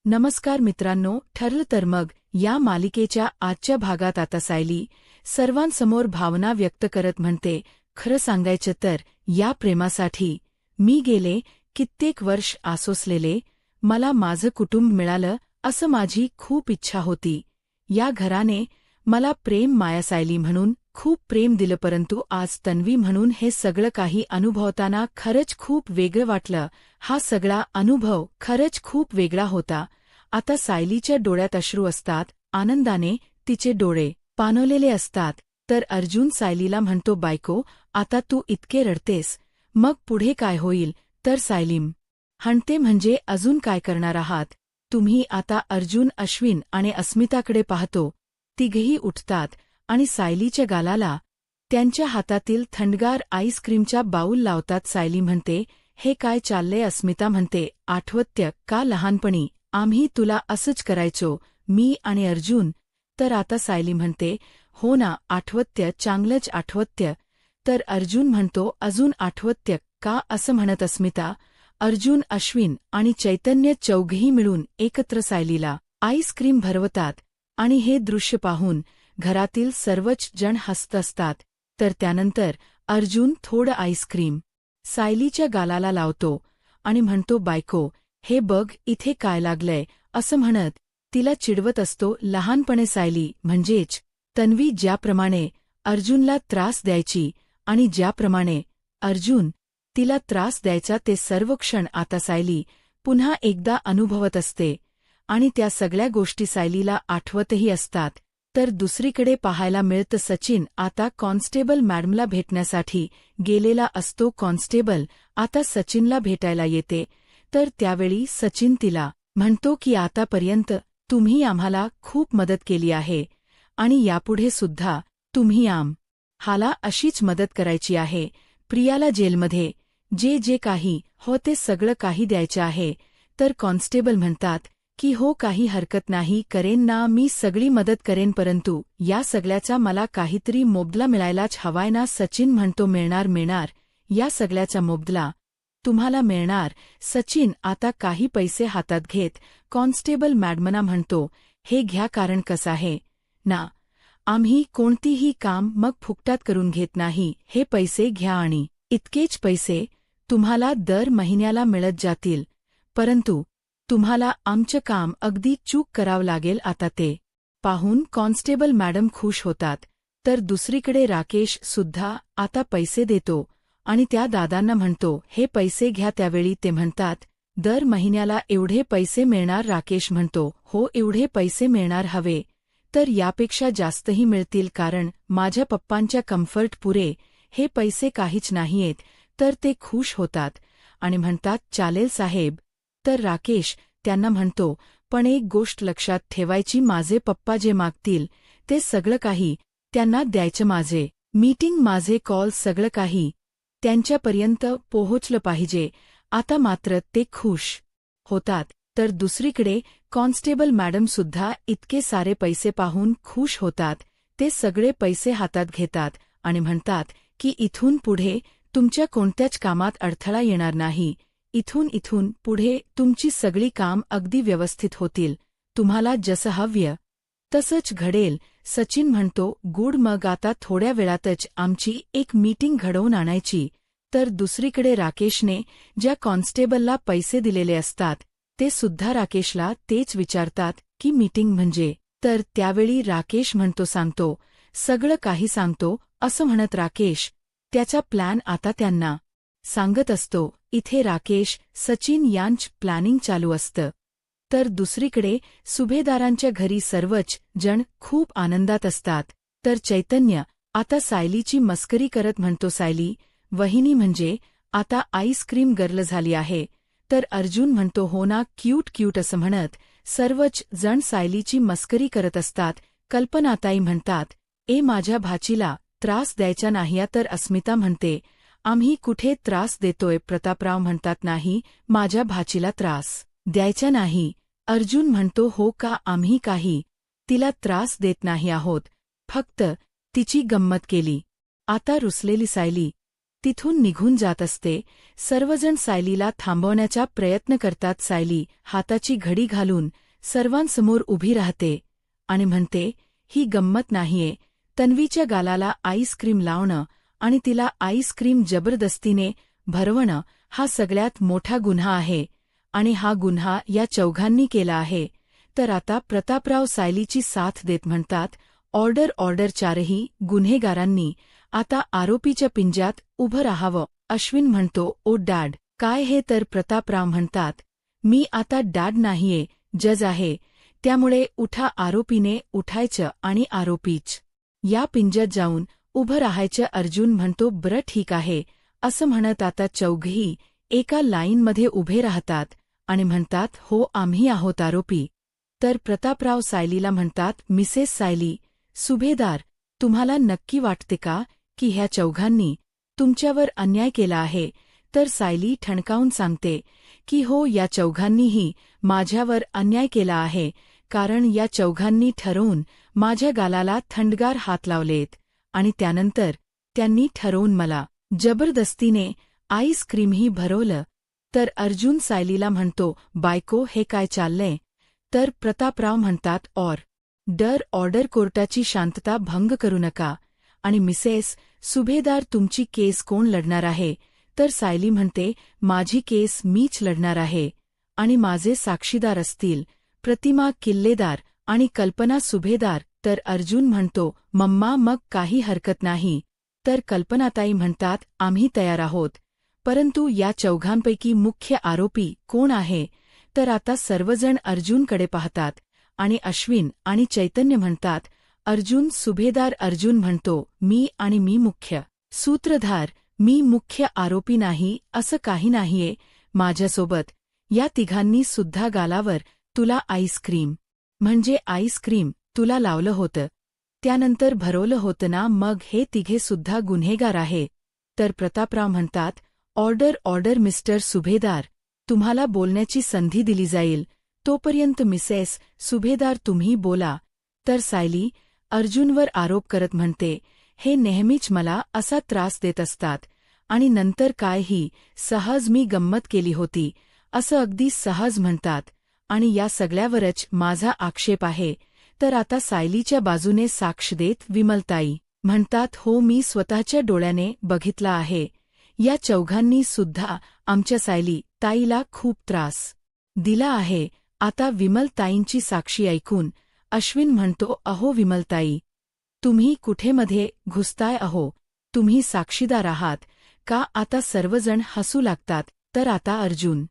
नमस्कार मित्रांनो, ठरलं तर मग या मालिकेच्या आजच्या भागात आता सायली सर्वांसमोर भावना व्यक्त करत म्हणते, खरं सांगायचं तर या प्रेमासाठी मी गेले कित्येक वर्ष आसोसलेले, मला माझं कुटुंब मिळालं असं माझी खूप इच्छा होती. या घराने मला प्रेम माया सायली म्हणून खूप प्रेम दिलं, परंतु आज तन्वी म्हणून हे सगळं काही अनुभवताना खरंच खूप वेगळं वाटलं. हा सगळा अनुभव खरंच खूप वेगळा होता. आता सायलीच्या डोळ्यात अश्रू असतात, आनंदाने तिचे डोळे पाणवलेले असतात. तर अर्जुन सायलीला म्हणतो, बायको आता तू इतके रडतेस, मग पुढे काय होईल? तर सायलीम हणते, म्हणजे अजून काय करणार आहात तुम्ही? आता अर्जुन अश्विन आणि अस्मिताकडे पाहतो. तिघेही उठतात आणि सायलीच्या गालाला त्यांच्या हातातील थंडगार आईस्क्रीमच्या बाऊल लावतात. सायली म्हणते, हे काय चाललंय? अस्मिता म्हणते, आठवत्य का लहानपणी आम्ही तुला असंच करायचो, मी आणि अर्जुन? तर आता सायली म्हणते, हो ना, आठवत्य, चांगलंच आठवत्य. तर अर्जुन म्हणतो, अजून आठवत्य का असं म्हणत अस्मिता, अर्जुन, अश्विन आणि चैतन्य चौघेही मिळून एकत्र सायलीला आईस्क्रीम भरवतात. आणि हे दृश्य पाहून घरातील सर्वच जण हसत असतात. तर त्यानंतर अर्जुन थोडं आईस्क्रीम सायलीच्या गालाला लावतो आणि म्हणतो, बायको हे बघ इथे काय लागलंय, असं म्हणत तिला चिडवत असतो. लहानपणे सायली म्हणजेच तन्वी ज्याप्रमाणे अर्जुनला त्रास द्यायची आणि ज्याप्रमाणे अर्जुन तिला त्रास द्यायचा, ते सर्व क्षण आता सायली पुन्हा एकदा अनुभवत असते आणि त्या सगळ्या गोष्टी सायलीला आठवतही असतात. तर दुसरीकडे पाहायला मिळतं, सचिन आता कॉन्स्टेबल मॅडमला भेटण्यासाठी गेलेला असतो. कॉन्स्टेबल आता सचिनला भेटायला येते. तर त्यावेळी सचिन तिला म्हणतो की आतापर्यंत तुम्ही आम्हाला खूप मदत केली आहे आणि यापुढे सुद्धा तुम्ही आम्हाला अशीच मदत करायची आहे. प्रियाला जेलमध्ये जे जे काही हो ते सगळं काही द्यायचं आहे. तर कॉन्स्टेबल म्हणतात की हो, काही हरकत नाही, करेन ना, मी सगळी मदत करेन, परंतु या सगळ्याचा मला काहीतरी मोबदला मिळायलाच हवाय ना? सचिन म्हणतो, मिळणार, या सगळ्याचा मोबदला तुम्हाला मिळणार. सचिन आता काही पैसे हातात घेत कॉन्स्टेबल मॅडमना म्हणतो, हे घ्या, कारण कसं आहे ना, आम्ही कोणतीही काम मग फुकटात करून घेत नाही. हे पैसे घ्या आणि इतकेच पैसे तुम्हाला दर महिन्याला मिळत जातील, परंतु तुम्हाला आमचं काम अगदी चूक करावं लागेल. आता ते पाहून कॉन्स्टेबल मॅडम खुश होतात. तर दुसरीकडे राकेश सुद्धा आता पैसे देतो आणि त्या दादांना म्हणतो, हे पैसे घ्या. त्यावेळी ते म्हणतात, दर महिन्याला एवढे पैसे मिळणार? राकेश म्हणतो, हो, एवढे पैसे मिळणार हवे तर यापेक्षा जास्तही मिळतील, कारण माझ्या पप्पांच्या कम्फर्ट पुरे हे पैसे काहीच नाहीयेत. तर ते खुश होतात आणि म्हणतात, चालेल साहेब. तर राकेश त्यांना म्हणतो, पण एक गोष्ट लक्षात ठेवायची, माझे पप्पा जे मागतील ते सगळं काही त्यांना द्यायचं. माझे मीटिंग, माझे कॉल, सगळं काही त्यांच्यापर्यंत पोहोचलं पाहिजे. आता मात्र ते खुश होतात. तर दुसरीकडे कॉन्स्टेबल मॅडम सुद्धा इतके सारे पैसे पाहून खुश होतात. ते सगळे पैसे हातात घेतात आणि म्हणतात की इथून पुढे तुमच्या कोणत्याच कामात अडथळा येणार नाही. इथून पुढे तुमची सगळी काम अगदी व्यवस्थित होतील. तुम्हाला जसं हवं तसंच घडेल. सचिन म्हणतो, गुड, मग आता थोड्या वेळातच आमची एक मीटिंग घडवून आणायची. तर दुसरीकडे राकेशने ज्या कॉन्स्टेबलला पैसे दिलेले असतात ते सुद्धा राकेशला तेच विचारतात की मीटिंग म्हणजे? तर त्यावेळी राकेश म्हणतो, सांगतो, सगळं काही सांगतो, असं म्हणत राकेश त्याचा प्लॅन आता त्यांना सांगत असतो. इथे राकेश सचिन यांचं प्लॅनिंग चालू असतं. तर दुसरीकडे सुभेदारांच्या घरी सर्वच जण खूप आनंदात असतात. तर चैतन्य आता सायलीची मस्करी करत म्हणतो, सायली वहिनी म्हणजे आता आईस्क्रीम गर्ल झाली आहे. तर अर्जुन म्हणतो, हो ना, क्यूट असं म्हणत सर्वच जण सायलीची मस्करी करत असतात. कल्पनाताई म्हणतात, ए माझ्या भाचीला त्रास द्यायचा नाही. तर अस्मिता म्हणते, आम्ही कुठे त्रास देतोय? प्रतापराव म्हणतात, नाही, माझ्या भाचीला त्रास द्यायचा नाही. अर्जुन म्हणतो, हो का, आम्ही काही तिला त्रास देत नाही आहोत, फक्त तिची गंमत केली. आता रुसलेली सायली तिथून निघून जात असते. सर्वजण सायलीला थांबवण्याचा प्रयत्न करतात. सायली हाताची घडी घालून सर्वांसमोर उभी राहते आणि म्हणते, ही गंमत नाहीये. तन्वीच्या गालाला आईस्क्रीम लावणं आणि तिला आईस्क्रीम जबरदस्तीने भरवणं हा सगळ्यात मोठा गुन्हा आहे आणि हा गुन्हा या चौघांनी केला आहे. तर आता प्रतापराव सायलीची साथ देत म्हणतात, ऑर्डर ऑर्डर. चारही गुन्हेगारांनी आता आरोपीच्या पिंज्यात उभं राहावं. अश्विन म्हणतो, ओ डॅड, काय हे? तर प्रतापराव म्हणतात, मी आता डॅड नाहीये, जज आहे. त्यामुळे उठा. आरोपीने उठायचं आणि आरोपीच या पिंज्यात जाऊन उभं राहायचं. अर्जुन म्हणतो, बरं ठीक आहे. असं म्हणत आता चौघही एका लाईनमध्ये उभे राहतात आणि म्हणतात, हो, आम्ही आहोत आरोपी. तर प्रतापराव सायलीला म्हणतात, मिसेस सायली, सुभेदार, तुम्हाला नक्की वाटते का की ह्या चौघांनी तुमच्यावर अन्याय केला आहे? तर सायली ठणकावून सांगते की हो, या चौघांनीही माझ्यावर अन्याय केला आहे, कारण या चौघांनी ठरवून माझ्या गालाला थंडगार हात लावलेत आणि त्यानंतर त्यांनी ठरवून मला जबरदस्तीने आईस्क्रीमही भरवलं. तर अर्जुन सायलीला म्हणतो, बायको, हे काय चाललंय? तर प्रतापराव म्हणतात, ऑर्डर. कोर्टाची शांतता भंग करू नका. आणि मिसेस सुभेदार, तुमची केस कोण लढणार आहे? तर सायली म्हणते, माझी केस मीच लढणार आहे आणि माझे साक्षीदार असतील प्रतिमा किल्लेदार आणि कल्पना सुभेदार. तर अर्जुन म्हणतो, मम्मा, मग काही हरकत नाही. तर कल्पनाताई म्हणतात, आम्ही तयार आहोत. परंतु या चौघांपैकी मुख्य आरोपी कोण आहे? तर आता सर्वजण अर्जुनकडे पाहतात आणि अश्विन आणि चैतन्य म्हणतात, अर्जुन. सुभेदार अर्जुन म्हणतो, मी मुख्य सूत्रधार, मी मुख्य आरोपी नाही. असं काही नाहीये माझ्यासोबत. या तिघांनी सुद्धा गालावर तुला आईस्क्रीम म्हणजे आईस्क्रीम तुला लावलं होतं, त्यानंतर भरवलं होतं ना? मग हे तिघे सुद्धा गुन्हेगार आहे. तर प्रतापराव म्हणतात, ऑर्डर. मिस्टर सुभेदार, तुम्हाला बोलण्याची संधी दिली जाईल. तोपर्यंत मिसेस सुभेदार, तुम्ही बोला. तर सायली अर्जुनवर आरोप करत म्हणते, हे नेहमीच मला असा त्रास देत असतात आणि नंतर काय, ही सहज मी गंमत केली होती, असं अगदी सहज म्हणतात आणि या सगळ्यावरच माझा आक्षेप आहे. तर आता सायलीच्या बाजूने साक्ष देत विमलताई म्हणतात, हो, मी स्वतःच्या डोळ्याने बघितला आहे. या चौघांनी सुद्धा आमच्या सायली ताईला खूप त्रास दिला आहे. आता विमलताईंची साक्षी ऐकून अश्विन म्हणतो, अहो विमलताई, तुम्ही कुठे मध्ये घुसताय अहो? तुम्ही साक्षीदार आहात का? आता सर्वजण हसू लागतात. तर आता अर्जुन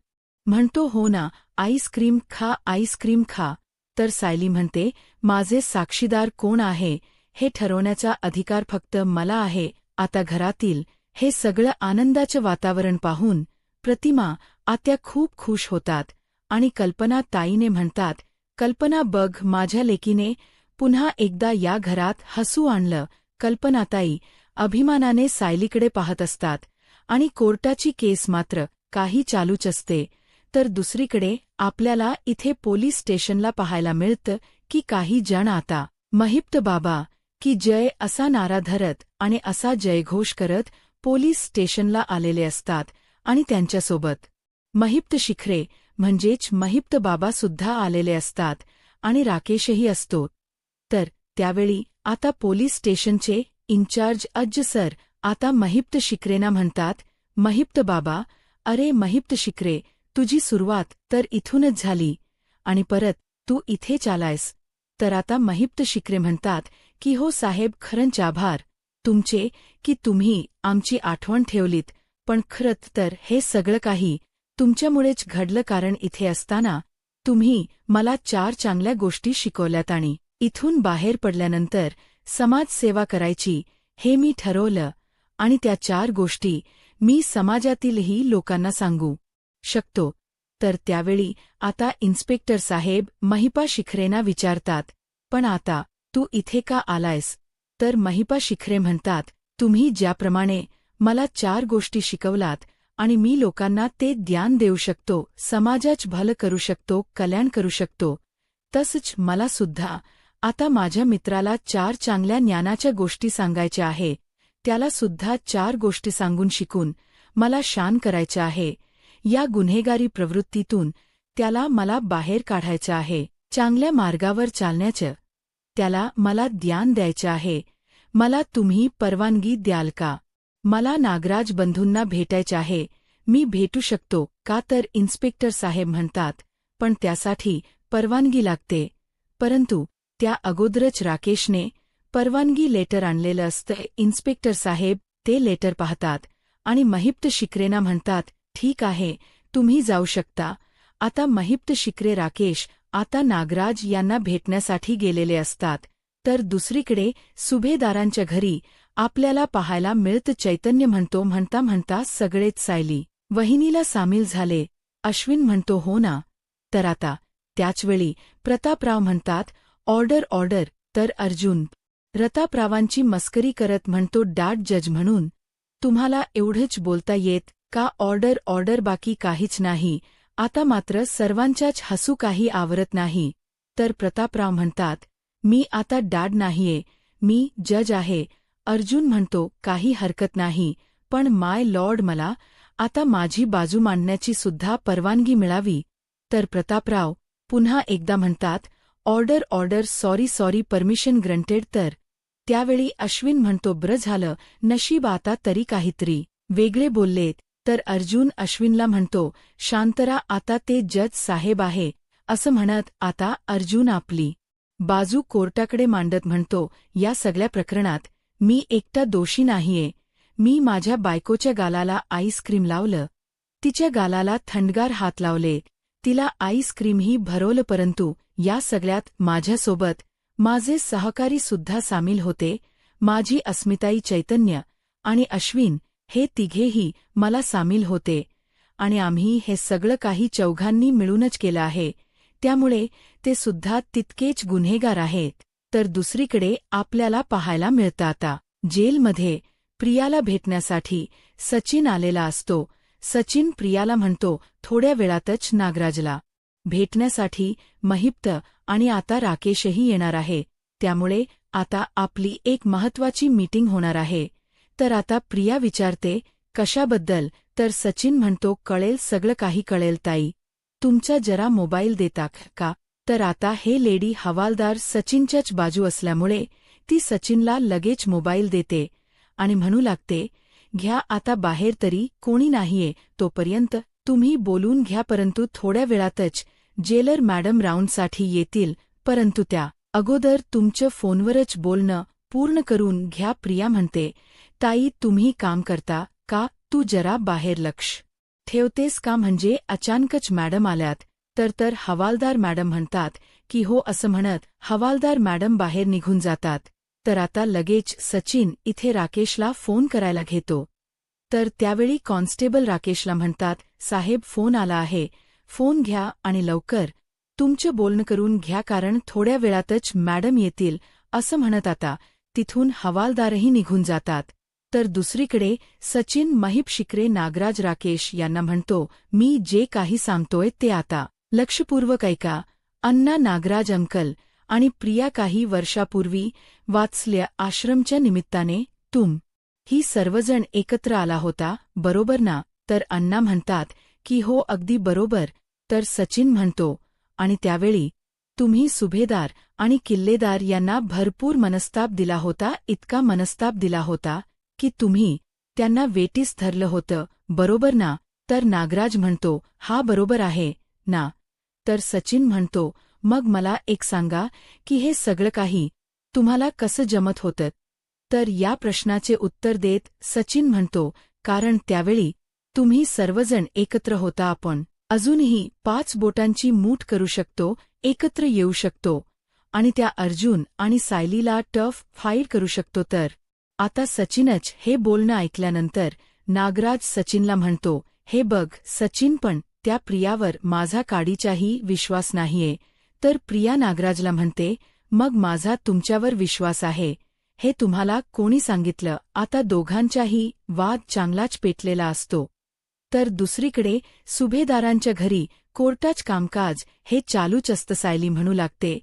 म्हणतो, हो ना, आईस्क्रीम खा, आईस्क्रीम खा. तर सायली म्हणते, माझे साक्षीदार कोण आहे हे ठरवण्याचा अधिकार फक्त मला आहे. आता घरातील हे सगळं आनंदाचं वातावरण पाहून प्रतिमा आत्या खूप खुश होतात आणि कल्पना ताईने म्हणतात, कल्पना, बघ, माझ्या लेकीने पुन्हा एकदा या घरात हसू आणलं. कल्पनाताई अभिमानाने सायलीकडे पाहत असतात आणि कोर्टाची केस मात्र काही चालूच असते. तर दुसरीकडे आपल्याला इथे पोलीस स्टेशनला पाहायला मिळतं की काही जण आता महिप्त बाबा की जय असा नारा धरत आणि असा जयघोष करत पोलीस स्टेशनला आलेले असतात आणि त्यांच्यासोबत महिप्त शिखरे म्हणजेच महिप्त बाबा सुद्धा आलेले असतात आणि राकेशही असतो. तर त्यावेळी आता पोलीस स्टेशनचे इन्चार्ज अज्ज सर आता महिप्त शिखरेंना म्हणतात, महिप्त बाबा, अरे महिप्त शिखरे, तुझी सुरुवात तर इथूनच झाली आणि परत तू इथेच आलायस. तर आता महिप्त शिखरे म्हणतात की हो साहेब, खरंच आभार तुमचे की तुम्ही आमची आठवण ठेवलीत. पण खरंच तर हे सगळं काही तुमच्यामुळेच घडलं, कारण इथे असताना तुम्ही मला 4 चांगल्या गोष्टी शिकवल्यात आणि इथून बाहेर पडल्यानंतर समाजसेवा करायची हे मी ठरवलं आणि त्या 4 गोष्टी मी समाजातीलही लोकांना सांगू शकतो. तर त्यावेळी आता इन्स्पेक्टर साहेब महिपा शिखरेंना विचारतात, पण आता तू इथे का आलायस? तर महिपा शिखरे म्हणतात, तुम्ही ज्याप्रमाणे मला 4 गोष्टी शिकवलात आणि मी लोकांना ते ज्ञान देऊ शकतो, समाजाचं भलं करू शकतो, कल्याण करू शकतो, तसंच मला सुद्धा आता माझ्या मित्राला 4 चांगल्या ज्ञानाच्या गोष्टी सांगायच्या आहे. त्याला सुद्धा 4 गोष्टी सांगून शिकून मला शांत करायचं आहे. या गुन्हेगारी प्रवृत्तीतून त्याला मला बाहेर काढायचं आहे. चांगल्या मार्गावर चालण्याचं त्याला मला ज्ञान द्यायचं आहे. मला तुम्ही परवानगी द्याल का? मला नागराज बंधूंना भेटायचं आहे. मी भेटू शकतो का? तर इन्स्पेक्टर साहेब म्हणतात, पण त्यासाठी परवानगी लागते. परंतु त्या अगोदरच राकेशने परवानगी लेटर आणलेलं असतं. इन्स्पेक्टर साहेब ते लेटर पाहतात आणि महिप्त शिक्रेंना म्हणतात, ठीक आहे, तुम्ही जाऊ शकता. आता महिप्त शिक्रे राकेश आता नागराज यांना भेटण्यासाठी गेलेले असतात. तर दुसरीकडे सुभेदारांच्या घरी आपल्याला पाहायला मिळतं चैतन्य म्हणतो, म्हणता म्हणता सगळेच सायली वहिनीला सामील झाले. अश्विन म्हणतो, हो ना. तर आता त्याचवेळी प्रतापराव म्हणतात, ऑर्डर ऑर्डर. तर अर्जुन प्रतापरावांची मस्करी करत म्हणतो, डॅड जज म्हणून तुम्हाला एवढंच बोलता येत का? ऑर्डर ऑर्डर, बाकी काहीच नाही. आता मात्र सर्वांच्याच हसू काही आवरत नाही. तर प्रतापराव म्हणतात, मी आता डॅड नाहीये, मी जज आहे. अर्जुन म्हणतो, काही हरकत नाही, पण माय लॉर्ड मला आता माझी बाजू मांडण्याची सुद्धा परवानगी मिळावी. तर प्रतापराव पुन्हा एकदा म्हणतात, order order, sorry sorry, permission granted. तर त्यावेळी अश्विन म्हणतो, बरं झालं, नशीब आता तरी काहीतरी वेगळे बोललेत. तर अर्जुन अश्विनला म्हणतो, शांतरा, आता ते जज साहेब आहे. असं म्हणत आता अर्जुन आपली बाजू कोर्टाकडे मांडत म्हणतो, या सगळ्या प्रकरणात मी एकटा दोषी नाहीये. मी माझ्या बायकोच्या गालाला आईस्क्रीम लावलं, तिच्या गालाला थंडगार हात लावले, तिला आईस्क्रीमही भरवलं, परंतु या सगळ्यात माझ्यासोबत माझे सहकारी सुद्धा सामील होते. माझी अस्मिताई, चैतन्य आणि अश्विन हे तिघेही मला सामील होते आणि आम्ही हे सगळं काही चौघांनी मिळूनच केलं आहे. त्यामुळे ते सुद्धा तितकेच गुन्हेगार आहेत. तर दुसरीकडे आपल्याला पाहायला मिळतं आता जेलमध्ये प्रियाला भेटण्यासाठी सचिन आलेला असतो. सचिन प्रियाला म्हणतो, थोड्या वेळातच नागराजला भेटण्यासाठी महिप्त आणि आता राकेशही येणार आहे. त्यामुळे आता आपली एक महत्वाची मीटिंग होणार आहे. तर आता प्रिया विचारते, कशाबद्दल? तर सचिन म्हणतो, कळेल, सगळं काही कळेल ताई, तुमचा जरा मोबाईल देता का? तर आता हे लेडी हवालदार सचिनच्याच बाजू असल्यामुळे ती सचिनला लगेच मोबाईल देते आणि म्हणू लागते, घ्या, आता बाहेर तरी कोणी नाहीये, तोपर्यंत तुम्ही बोलून घ्या. परंतु थोड्या वेळातच जेलर मॅडम राऊंडसाठी येतील, परंतु त्या अगोदर तुमचं फोनवरच बोलणं पूर्ण करून घ्या. प्रिया म्हणते, ताई, तुम्ही काम करता का? तू जरा बाहेर लक्ष ठेवतेस का? म्हणजे अचानकच मॅडम आल्यात. तर हवालदार मॅडम म्हणतात की हो. असं म्हणत हवालदार मॅडम बाहेर निघून जातात. तर आता लगेच सचिन इथे राकेशला फोन करायला घेतो. तर त्यावेळी कॉन्स्टेबल राकेशला म्हणतात, साहेब, फोन आला आहे, फोन घ्या आणि लवकर तुमचं बोलणं करून घ्या, कारण थोड्या वेळातच मॅडम येतील. असं म्हणत आता तिथून हवालदारही निघून जातात. तर दुसरीकडे सचिन महिप शिक्रे नागराज राकेश यांना म्हणतो, मी जे काही सांगतोय ते आता लक्षपूर्वक ऐका. अण्णा नागराज अंकल आणि प्रिया काही वर्षापूर्वी वात्सल्य आश्रमच्या निमित्ताने ही सर्वजण एकत्र आला होता, बरोबर ना? तर अण्णा म्हणतात की हो, अगदी बरोबर. तर सचिन म्हणतो, आणि त्यावेळी तुम्ही सुभेदार आणि किल्लेदार यांना भरपूर मनस्ताप दिला होता, इतका मनस्ताप दिला होता की तुम्ही त्यांना वेटीस धरलं होतं, बरोबर ना? तर नागराज म्हणतो, हा, बरोबर आहे ना? तर सचिन म्हणतो, मग मला एक सांगा की हे सगळं काही तुम्हाला कसं जमत होतं? तर या प्रश्नाचे उत्तर देत सचिन म्हणतो, कारण त्यावेळी तुम्ही सर्वजण एकत्र होता, आपण अजूनही 5 बोटांची मूठ करू शकतो, एकत्र येऊ शकतो आणि त्या अर्जुन आणि सायलीला टफ फाईट करू शकतो. तर आता सचिनच हे बोलणं ऐकल्यानंतर नागराज सचिनला म्हणतो, हे बघ सचिन, पण त्या प्रियावर माझा काडीचाही विश्वास नाहीये. तर प्रिया नागराजला म्हणते, मग माझा तुमच्यावर विश्वास आहे हे तुम्हाला कोणी सांगितलं? आता दोघांच्याही वाद चांगलाच पेटलेला असतो. तर दुसरीकडे सुभेदारांच्या घरी कोर्टाच कामकाज हे चालूच असतं. सायली म्हणू लागते,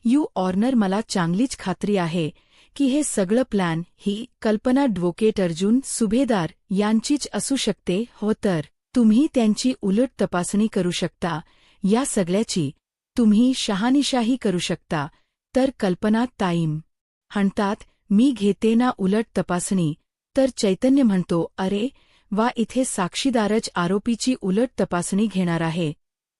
यू ऑर्नर, मला चांगलीच खात्री आहे की हे सगळं प्लॅन ही कल्पना ॲडव्होकेट अर्जुन सुभेदार यांचीच असू शकते. हो तर तुम्ही त्यांची उलट तपासणी करू शकता. या सगळ्याची तुम्ही शहानिशाही करू शकता. तर कल्पना ताईम म्हणतात, मी घेते ना उलट तपासणी. तर चैतन्य म्हणतो, अरे वा, इथे साक्षीदारच आरोपीची उलट तपासणी घेणार आहे.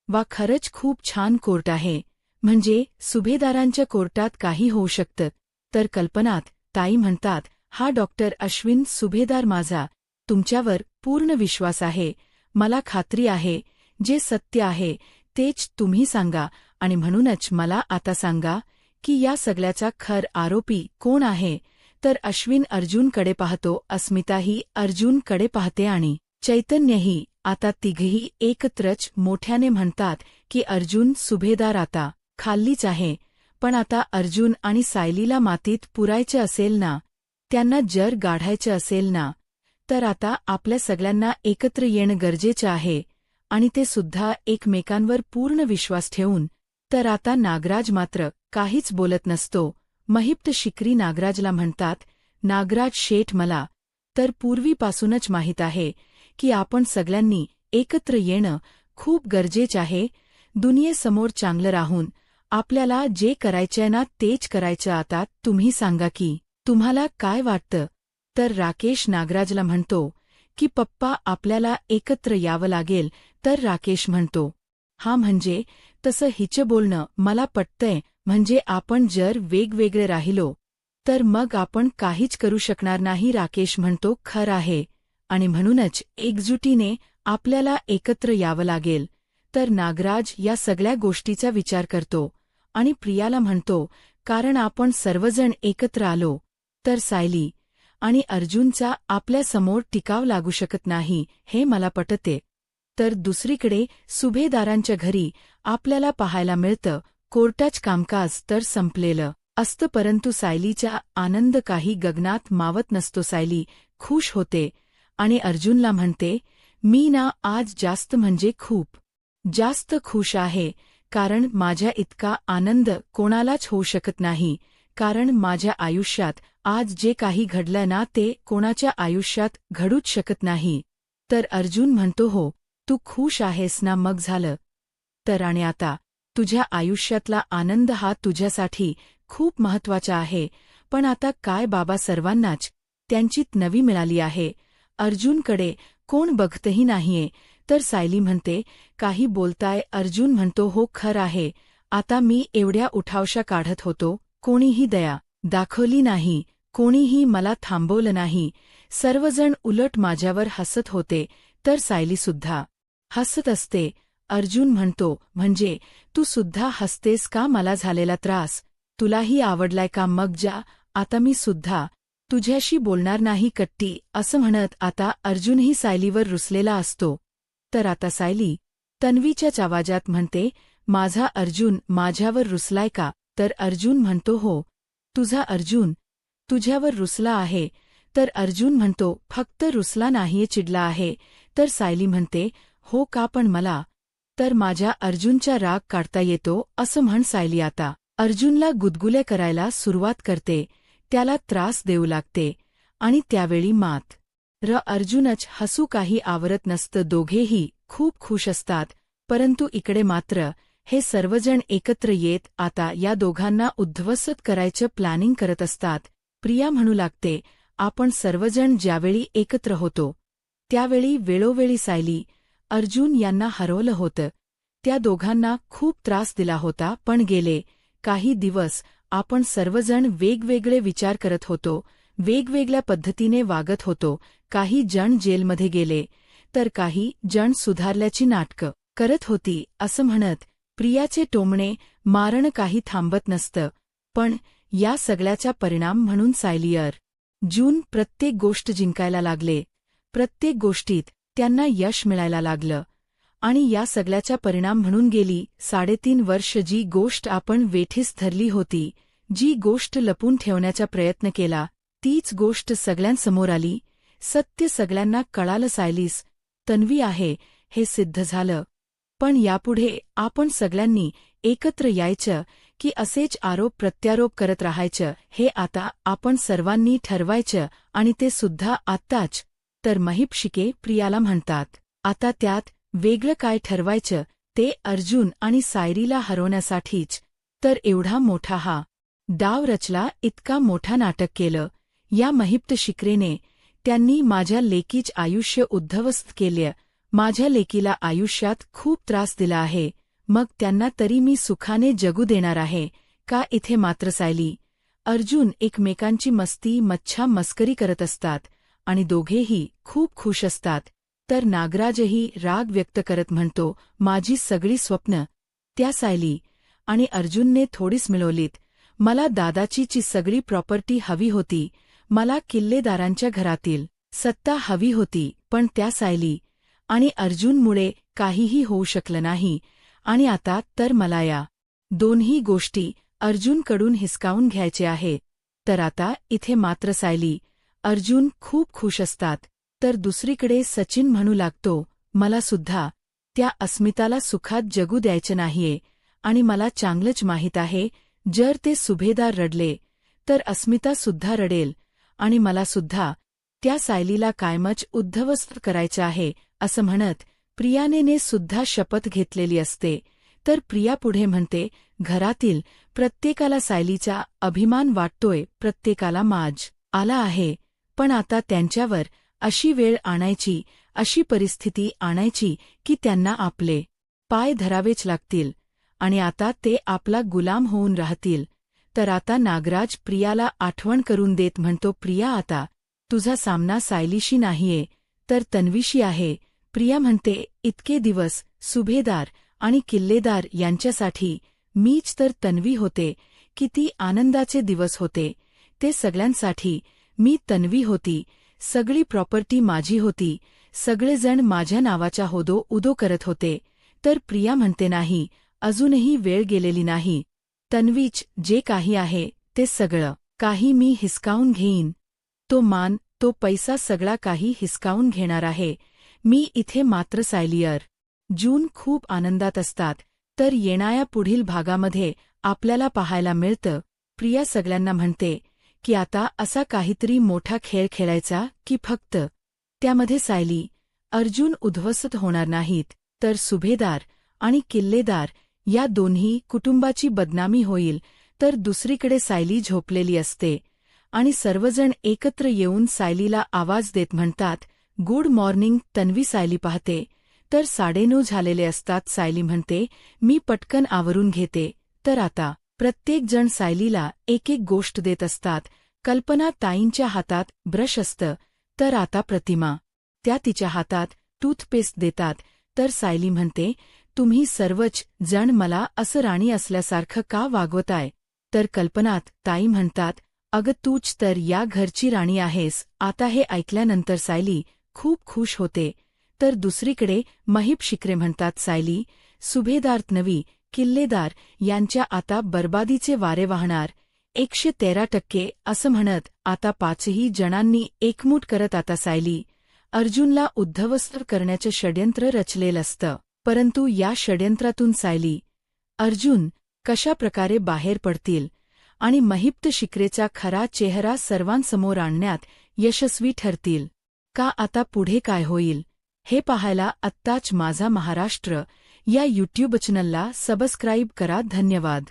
वा, खरंच खूप छान कोर्ट आहे. म्हणजे सुभेदारांच्या कोर्टात काही होऊ शकतं. तर कल्पनात ताई म्हणतात, हा डॉक्टर अश्विन सुभेदार, माझा तुमच्यावर पूर्ण विश्वास आहे. मला खात्री आहे जे सत्य आहे तेच तुम्ही सांगा. आणि म्हणूनच मला आता सांगा की या सगळ्याचा खर आरोपी कोण आहे. तर अश्विन अर्जुनकडे पाहतो, अस्मिताही अर्जुनकडे पाहते आणि चैतन्यही. आता तिघही एकत्रच मोठ्याने म्हणतात की अर्जुन सुभेदार आता खाल्लीच आहे. पण आता अर्जुन आणि सायलीला मातीत पुरायचं असेल ना, त्यांना जर गाढायचं असेल ना, तर आता आपल्या सगळ्यांना एकत्र येणं गरजेचं आहे. आणि ते सुद्धा एकमेकांवर पूर्ण विश्वास ठेवून. तर आता नागराज मात्र काहीच बोलत नसतो. महिप्त शिकरी नागराजला म्हणतात, नागराज शेठ, मला तर पूर्वीपासूनच माहीत आहे की आपण सगळ्यांनी एकत्र येणं खूप गरजेचं आहे. दुनियेसमोर चांगलं राहून आपल्याला जे करायचंय ना तेच करायचं. आता तुम्ही सांगा की तुम्हाला काय वाटतं. तर राकेश नागराजला म्हणतो की पप्पा, आपल्याला एकत्र यावं लागेल. तर राकेश म्हणतो, हा, म्हणजे तसं हिचं बोलणं मला पटतंय. म्हणजे आपण जर वेगवेगळे राहिलो तर मग आपण काहीच करू शकणार नाही. राकेश म्हणतो, खरं आहे, आणि म्हणूनच एकजुटीने आपल्याला एकत्र यावं लागेल. तर नागराज या सगळ्या गोष्टीचा विचार करतो आणि प्रियाला म्हणतो, कारण आपण सर्वजण एकत्र आलो तर सायली आणि अर्जुनचा आपल्यासमोर टिकाव लागू शकत नाही. हे मला पटते. तर दुसरीकडे सुभेदारांच्या घरी आपल्याला पाहायला मिळतं कोर्टाचं कामकाज तर संपलेलं असतं, परंतु सायलीचा आनंद काही गगनात मावत नसतो. सायली खुश होते आणि अर्जुनला म्हणते, मी ना आज जास्त म्हणजे खूप जास्त खुश आहे. कारण माझ्या इतका आनंद कोणालाच होऊ शकत नाही. कारण माझ्या आयुष्यात आज जे काही घडलं ना ते कोणाच्या आयुष्यात घडूच शकत नाही. तर अर्जुन म्हणतो, हो, तू खुश आहेस ना, मग झालं. तर आणि आता तुझ्या आयुष्यातला आनंद हा तुझ्यासाठी खूप महत्वाचा आहे. पण आता काय बाबा, सर्वांनाच त्यांचीत नवी मिळाली आहे. अर्जुनकडे कोण बघतही नाहीये. तर सायली म्हणते, काही बोलताय. अर्जुन म्हणतो, हो, खरं आहे. आता मी एवढ्या उठावशा काढत होतो, कोणीही दया दाखवली नाही, कोणीही मला थांबवलं नाही. सर्वजण उलट माझ्यावर हसत होते. तर सायलीसुद्धा हसत असते. अर्जुन म्हणतो, म्हणजे तू सुद्धा हसतेस का. मला झालेला त्रास तुलाही आवडलाय का. मग जा, आता मी सुद्धा तुझ्याशी बोलणार नाही कट्टी. असं म्हणत आता अर्जुनही सायलीवर रुसलेला असतो. तर आता सायली तन्वीच्याच आवाजात म्हणते, माझा अर्जुन माझ्यावर रुसलाय का. तर अर्जुन म्हणतो, हो, तुझा अर्जुन तुझ्यावर रुसला आहे. तर अर्जुन म्हणतो, फक्त रुसला नाहीये, चिडला आहे. तर सायली म्हणते, हो का, पण मला तर माझ्या अर्जुनचा राग काढता येतो. असं म्हण सायली आता अर्जुनला गुदगुल्या करायला सुरुवात करते, त्याला त्रास देऊ लागते. आणि त्यावेळी मात्र अर्जुनच हसू काही आवरत नसतं. दोघेही खूप खुश असतात. परंतु इकडे मात्र हे सर्वजण एकत्र येत आता या दोघांना उद्ध्वस्त करायचं प्लॅनिंग करत असतात. प्रिया म्हणू लागते, आपण सर्वजण ज्यावेळी एकत्र होतो त्यावेळी वेळोवेळी सायली अर्जुन यांना हरवलं होतं. त्या दोघांना खूप त्रास दिला होता. पण गेले काही दिवस आपण सर्वजण वेगवेगळे विचार करत होतो, वेगवेगळ्या पद्धतीने वागत होतो. काही जण जेलमध्ये गेले तर काही जण सुधारल्याची नाटकं करत होती. असं म्हणत प्रियाचे टोमणे मारणं काही थांबत नसतं. पण या सगळ्याचा परिणाम म्हणून सायली अर्जुन प्रत्येक गोष्ट जिंकायला लागले. प्रत्येक गोष्टीत त्यांना यश मिळायला लागलं. आणि या सगळ्याचा परिणाम म्हणून गेली 3.5 वर्ष जी गोष्ट आपण वेठीस धरली होती, जी गोष्ट लपून ठेवण्याचा प्रयत्न केला, तीच गोष्ट सगळ्यांसमोर आली. सत्य सगळ्यांना कळालं. सायलीस तन्वी आहे हे सिद्ध झालं. पण यापुढे आपण सगळ्यांनी एकत्र यायचं की असेच आरोप प्रत्यारोप करत राहायचं हे आता आपण सर्वांनी ठरवायचं आणि ते सुद्धा आत्ताच. तर महिपशिके प्रियाला म्हणतात, आता त्यात वेगळं काय ठरवायचं, ते अर्जुन आणि सायरीला हरवण्यासाठीच तर एवढा मोठा हा डाव रचला, इतका मोठा नाटक केलं या महिप्त शिकरेने. त्यांनी माझ्या लेकीच आयुष्य उद्ध्वस्त केलं, माझ्या लेकीला आयुष्यात खूप त्रास दिला आहे, मग त्यांना तरी मी सुखाने जगू देणार आहे का? इथे मात्र सायली अर्जुन एकमेकांची मस्ती मच्छा मस्करी करत असतात आणि दोघेही खूप खुश असतात. तर नागराजही राग व्यक्त करत म्हणतो, माझी सगळी स्वप्न त्या सायली आणि अर्जुनने थोडीच मिळवलीत. मला दादाचीची सगळी प्रॉपर्टी हवी होती, मला किल्लेदारांच्या घरातील सत्ता हवी होती, पण त्या सायली आणि अर्जुनमुळे काहीही होऊ शकलं नाही. आणि आता तर मला या दोन्ही गोष्टी अर्जुनकडून हिसकावून घ्यायचे आहे. तर आता इथे मात्र सायली अर्जुन खूप खुश असतात. तर दुसरीकडे सचिन म्हणू लागतो, मला सुद्धा त्या अस्मिताला सुखात जगू द्यायचं नाहीये आणि मला चांगलंच माहीत आहे, जर ते सुभेदार रडले तर अस्मिता सुद्धा रडेल आणि मला सुद्धा त्या सायलीला कायमच उद्ध्वस्त करायचं आहे. असं म्हणत प्रियाने सुद्धा शपथ घेतलेली असते. तर प्रिया पुढे म्हणते, घरातील प्रत्येकाला सायलीचा अभिमान वाटतोय, प्रत्येकाला माज आला आहे, पण आता त्यांच्यावर अशी वेळ आणायची, अशी परिस्थिती आणायची की त्यांना आपले पाय धरावेच लागतील आणि आता ते आपला गुलाम होऊन राहतील. तर आता नागराज प्रियाला आठवण करून देत म्हणतो, प्रिया आता तुझा सामना सायलीशी नाहीये तर तन्वीशी आहे. प्रिया म्हणते, इतके दिवस सुभेदार आणि किल्लेदार यांच्यासाठी मीच तर तन्वी होते, किती आनंदाचे दिवस होते ते सगळ्यांसाठी मी तन्वी होती, सगळी प्रॉपर्टी माझी होती, सगळेजण माझ्या नावाचा होदो उदो करत होते. तर प्रिया म्हणते, नाही, अजूनही वेळ गेलेली नाही, तन्वीच जे काही आहे ते सगळं काही मी हिसकावून घेईन, तो मान तो पैसा सगळा काही हिसकावून घेणार आहे मी. इथे मात्र सायलीयर जून खूप आनंदात असतात. तर येणाऱ्या पुढील भागामध्ये आपल्याला पाहायला मिळतं, प्रिया सगळ्यांना म्हणते की आता असा काहीतरी मोठा खेळ खेळायचा की फक्त त्यामध्ये सायली अर्जुन उद्ध्वस्त होणार नाहीत, तर सुभेदार आणि किल्लेदार या दोन्ही कुटुंबाची बदनामी होईल. तर दुसरीकडे सायली झोपलेली असते आणि सर्वजण एकत्र येऊन सायलीला आवाज देत म्हणतात, गुड मॉर्निंग. तन्वी सायली पाहते तर 9:30 झालेले असतात. सायली म्हणते, मी पटकन आवरून घेते. तर आता प्रत्येकजण सायलीला एक एक गोष्ट देत असतात. कल्पना ताईंच्या हातात ब्रश असतं, तर आता प्रतिमा त्या तिच्या हातात टूथपेस्ट देतात. तर सायली म्हणते, तुम्ही सर्वच जण मला असं राणी असल्यासारखं का वागवताय? तर कल्पनात ताई म्हणतात, अगं तूच तर या घरची राणी आहेस. आता हे ऐकल्यानंतर सायली खूप खुश होते. तर दुसरीकडे महिप शिकरे म्हणतात, सायली सुभेदार तन्वी किल्लेदार यांच्या आता बर्बादीचे वारे वाहणार 113%. असं म्हणत आता पाचही जणांनी एकमूट करत आता सायली अर्जुनला उद्ध्वस्त करण्याचे षड्यंत्र रचलेलं असतं. परंतु या षड्यंत्रातून सायली अर्जुन कशा प्रकारे बाहेर पडतील आणि महिप्त शिकरेचा खरा चेहरा सर्वांसमोर आणण्यात यशस्वी ठरतील का? आता पुढे काय होईल हे पाहायला आत्ताच माझा महाराष्ट्र या यूट्यूब चॅनलला सबस्क्राईब करा. धन्यवाद.